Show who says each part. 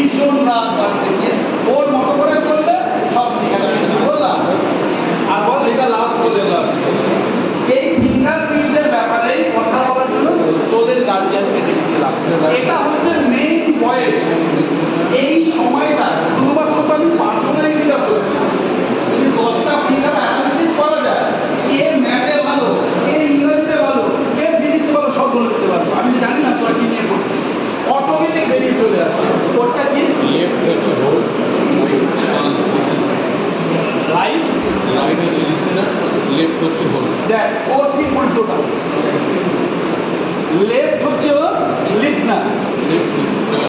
Speaker 1: ভীষণ রাগ বাড়তে গিয়ে ওর মতো করে চললে সব ঠিক আছে বললাম। আর বল এটা লাস্ট বলে এই ফিঙ্গারপ্রিন্টের ব্যাপারেই কথা বলার জন্য তোদের গার্জিয়ানকে ডেকেছিলাম। এটা হচ্ছে মেইন বয়স। এই সময়টা শুধুমাত্র আমি পার্সোনালিটিটা বলছি, যদি 10টা ফিঙ্গার অ্যানালিসিস করা যায়, কে ম্যাথে ভালো, কে ইংরেজিতে ভালো, কে ফিজিক্সে ভালো, সব বলে দিতে পারবো। আমি জানি না তোরা কি নিয়ে করছিস, অটোমেটিক বেরিয়ে চলে আসে। ওরটা কি
Speaker 2: লেফট হচ্ছে হোল্ড, রাইট
Speaker 1: রাইট
Speaker 2: হচ্ছে লিসেনার, লেফট হচ্ছে হোল্ড।
Speaker 1: দেখ ওর ঠিক উল্টোটা, লেফট হচ্ছে ও লিসনার,
Speaker 2: লেফট